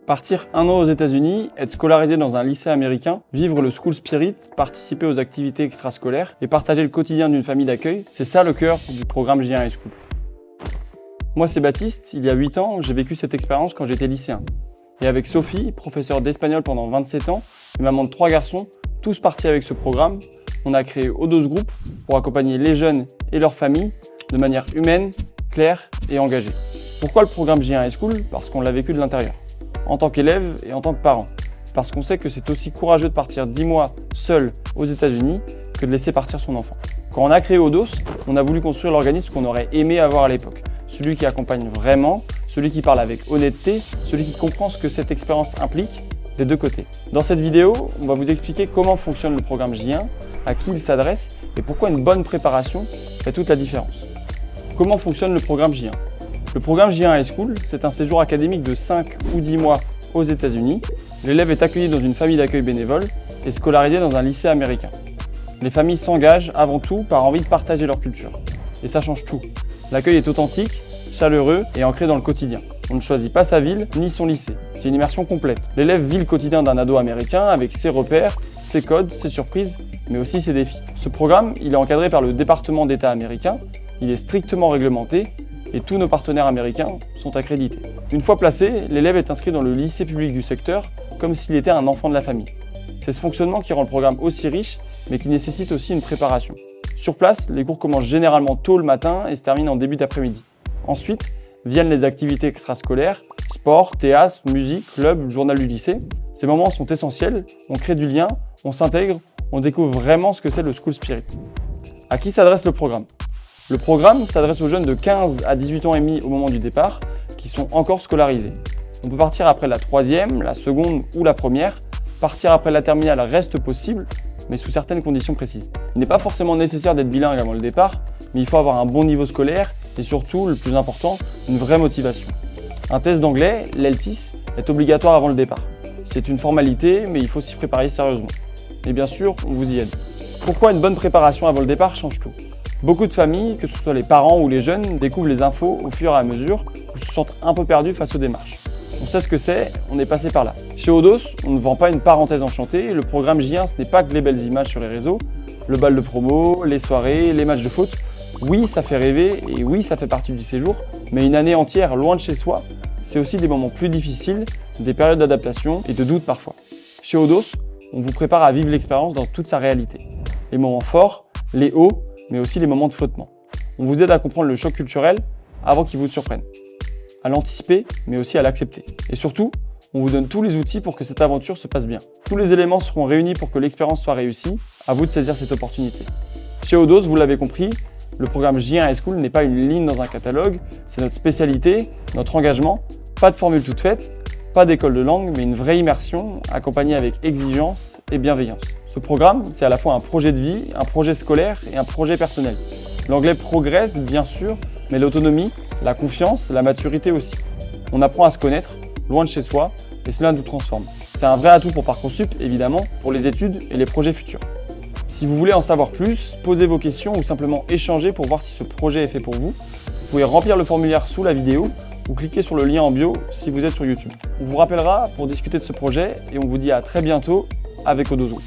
Partir 1 an aux États-Unis, être scolarisé dans un lycée américain, vivre le school spirit, participer aux activités extrascolaires et partager le quotidien d'une famille d'accueil, c'est ça le cœur du programme J1 High School. Moi c'est Baptiste, il y a 8 ans, j'ai vécu cette expérience quand j'étais lycéen. Et avec Sophie, professeure d'espagnol pendant 27 ans, et maman de 3 garçons, tous partis avec ce programme, on a créé Odos Group pour accompagner les jeunes et leurs familles de manière humaine, claire et engagée. Pourquoi le programme J1 High School? Parce qu'on l'a vécu de l'intérieur. En tant qu'élève et en tant que parent. Parce qu'on sait que c'est aussi courageux de partir 10 mois seul aux États-Unis que de laisser partir son enfant. Quand on a créé Odos, on a voulu construire l'organisme qu'on aurait aimé avoir à l'époque. Celui qui accompagne vraiment, celui qui parle avec honnêteté, celui qui comprend ce que cette expérience implique des deux côtés. Dans cette vidéo, on va vous expliquer comment fonctionne le programme J1, à qui il s'adresse et pourquoi une bonne préparation fait toute la différence. Comment fonctionne le programme J1? Le programme J1 High School, c'est un séjour académique de 5 ou 10 mois aux États-Unis. L'élève est accueilli dans une famille d'accueil bénévole et scolarisé dans un lycée américain. Les familles s'engagent avant tout par envie de partager leur culture. Et ça change tout. L'accueil est authentique, chaleureux et ancré dans le quotidien. On ne choisit pas sa ville ni son lycée. C'est une immersion complète. L'élève vit le quotidien d'un ado américain avec ses repères, ses codes, ses surprises, mais aussi ses défis. Ce programme, il est encadré par le département d'État américain. Il est strictement réglementé et tous nos partenaires américains sont accrédités. Une fois placé, l'élève est inscrit dans le lycée public du secteur comme s'il était un enfant de la famille. C'est ce fonctionnement qui rend le programme aussi riche, mais qui nécessite aussi une préparation. Sur place, les cours commencent généralement tôt le matin et se terminent en début d'après-midi. Ensuite, viennent les activités extrascolaires, sport, théâtre, musique, club, journal du lycée. Ces moments sont essentiels, on crée du lien, on s'intègre, on découvre vraiment ce que c'est le school spirit. À qui s'adresse le programme? Le programme s'adresse aux jeunes de 15 à 18 ans et demi au moment du départ, qui sont encore scolarisés. On peut partir après la 3e, la 2e ou la 1re. Partir après la terminale reste possible, mais sous certaines conditions précises. Il n'est pas forcément nécessaire d'être bilingue avant le départ, mais il faut avoir un bon niveau scolaire et surtout, le plus important, une vraie motivation. Un test d'anglais, l'ELTIS, est obligatoire avant le départ. C'est une formalité, mais il faut s'y préparer sérieusement. Et bien sûr, on vous y aide. Pourquoi une bonne préparation avant le départ change tout? Beaucoup de familles, que ce soit les parents ou les jeunes, découvrent les infos au fur et à mesure ou se sentent un peu perdus face aux démarches. On sait ce que c'est, on est passé par là. Chez Odos, on ne vend pas une parenthèse enchantée, le programme J1 ce n'est pas que les belles images sur les réseaux, le bal de promo, les soirées, les matchs de foot. Oui, ça fait rêver et oui, ça fait partie du séjour, mais une année entière loin de chez soi, c'est aussi des moments plus difficiles, des périodes d'adaptation et de doute parfois. Chez Odos, on vous prépare à vivre l'expérience dans toute sa réalité. Les moments forts, les hauts, mais aussi les moments de flottement. On vous aide à comprendre le choc culturel avant qu'il vous surprenne, à l'anticiper, mais aussi à l'accepter. Et surtout, on vous donne tous les outils pour que cette aventure se passe bien. Tous les éléments seront réunis pour que l'expérience soit réussie, à vous de saisir cette opportunité. Chez Odos, vous l'avez compris, le programme J1 High School n'est pas une ligne dans un catalogue, c'est notre spécialité, notre engagement, pas de formule toute faite, pas d'école de langue, mais une vraie immersion accompagnée avec exigence et bienveillance. Ce programme, c'est à la fois un projet de vie, un projet scolaire et un projet personnel. L'anglais progresse, bien sûr, mais l'autonomie, la confiance, la maturité aussi. On apprend à se connaître, loin de chez soi, et cela nous transforme. C'est un vrai atout pour Parcoursup, évidemment, pour les études et les projets futurs. Si vous voulez en savoir plus, posez vos questions ou simplement échanger pour voir si ce projet est fait pour vous. Vous pouvez remplir le formulaire sous la vidéo ou cliquer sur le lien en bio si vous êtes sur YouTube. On vous rappellera pour discuter de ce projet et on vous dit à très bientôt avec Odos Group.